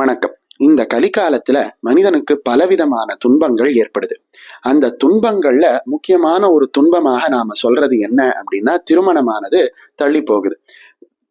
வணக்கம். இந்த கலிகாலத்துல மனிதனுக்கு பலவிதமான துன்பங்கள் ஏற்படுது. அந்த துன்பங்கள்ல முக்கியமான ஒரு துன்பமாக நாம சொல்றது என்ன அப்படின்னா, திருமணமானது தள்ளி போகுது.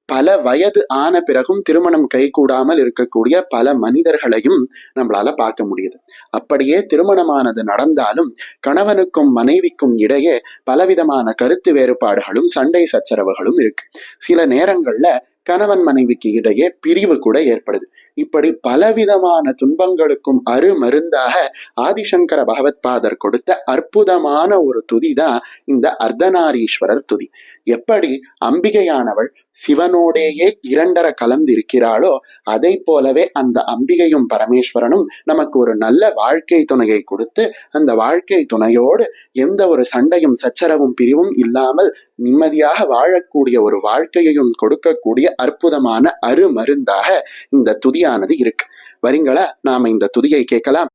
பல வயது ஆன பிறகும் திருமணம் கைகூடாமல் இருக்கக்கூடிய பல மனிதர்களையும் நம்மளால பார்க்க முடியுது. அப்படியே திருமணமானது நடந்தாலும் கணவனுக்கும் மனைவிக்கும் இடையே பலவிதமான கருத்து வேறுபாடுகளும் சண்டை சச்சரவுகளும் இருக்கு. சில நேரங்கள்ல கணவன் மனைவிக்கு இடையே பிரிவு கூட ஏற்படுது. இப்படி பலவிதமான துன்பங்களுக்கும் அருமருந்தாக ஆதிசங்கர பகவத்பாதர் கொடுத்த அற்புதமான ஒரு துதி தான் இந்த அர்த்தநாரீஸ்வரர் துதி. எப்படி அம்பிகையானவள் சிவனோடேயே இரண்டர கலந்து இருக்கிறாளோ அதை போலவே அந்த அம்பிகையும் பரமேஸ்வரனும் நமக்கு ஒரு நல்ல வாழ்க்கை துணையை கொடுத்து அந்த வாழ்க்கை துணையோடு எந்த ஒரு சண்டையும் சச்சரவும் பிரிவும் இல்லாமல் நிம்மதியாக வாழக்கூடிய ஒரு வாழ்க்கையையும் கொடுக்கக்கூடிய அற்புதமான அருமருந்தாக இந்த துதியானது இருக்கு. வரீங்களா, நாம இந்த துதியை கேட்கலாம்.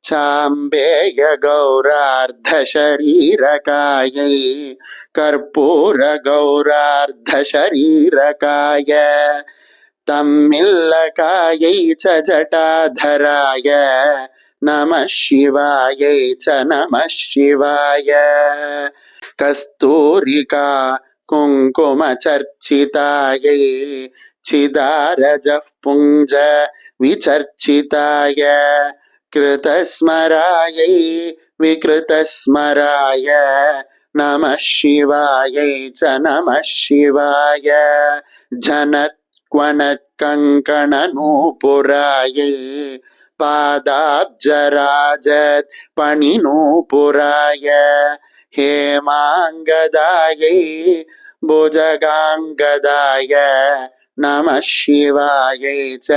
சாம்பேய கௌரார்த்த சரீரகாயை கற்பூர கௌரார்த்த சரீரகாய தம்மில்லகாயை ச ஜடாதராய நம சிவாயை ச நம சிவாய கஸ்தூரிகா குங்கும சர்ச்சிதாயை சிதாரஜः புஞ்ச விசர்ச்சிதாய கிருதஸ்மராயை விகிருதஸ்மராய நம சிவாயை ச நம சிவாய ஜனத்வனத் கங்கண நூபுராயை பாதாப்ஜராஜத் பணிநூபுராய ஹேமாங்கதாயை புஜகாங்கதாய நம சிவாயை ச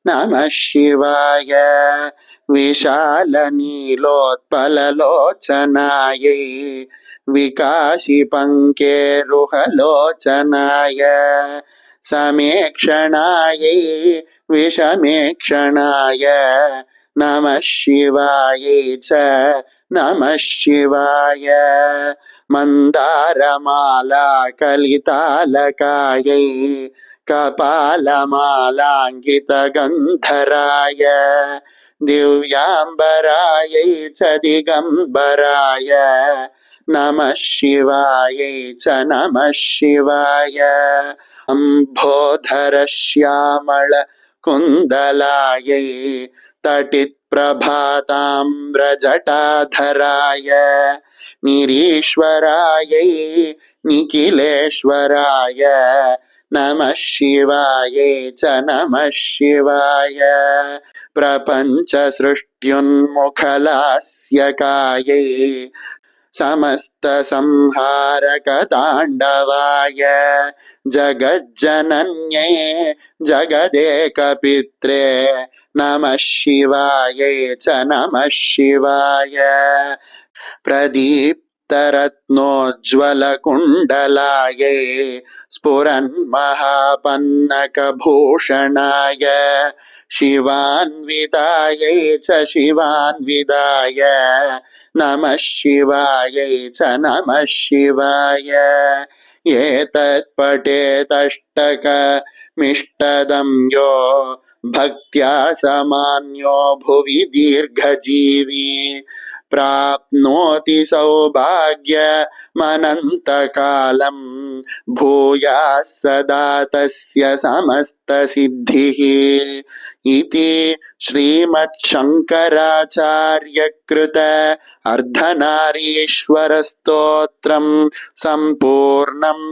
நம சிவாய விஷால நீலோத்பலலோச்சனாயை விகாசி பங்கேருஹலோச்சனாய சமேக்ஷணாயை விஷமேக்ஷணாய நம சிவாயை ச நம சிவாய மந்தாரமாலா கலிதாலகாயை கபாலமாலாங்கித கந்தராய திவ்யாம்பராயை ச திகம்பராய நம சிவாயை ச நம சிவாய அம்போதர ஷ்யாமள குந்தலாயை தட்டித் பிரபாதாம்ரஜடாதராய நிரீஸ்வராயை நிகிலேஸ்வராய நம சிவாயை ச நம சிவாய பிரபஞ்ச சிருஷ்ட்யுன்முகலாஸ்யகாயை समस्त संहारक तांडवाय जगज्जनन्ये जगदेकपित्रे नमः शिवायै च नमः शिवाय प्रदीप्तरत्नोज्ज्वलकुण्डलायै स्फुरन्महापन्नकभूषणाय शिवान्वितायै च शिवान्विताय नमः शिवायै च नमः शिवाय एतत्पठेतष्टकमिष्टदं यो भक्त्या समान्यो भुवि दीर्घजीवी प्राप्नोति सौभाग्यमनन्तकालं भूयाः सदा तस्य समस्तसिद्धिः इति श्रीमच्छङ्कराचार्यकृत अर्धनारीश्वरस्तोत्रं सम्पूर्णम्।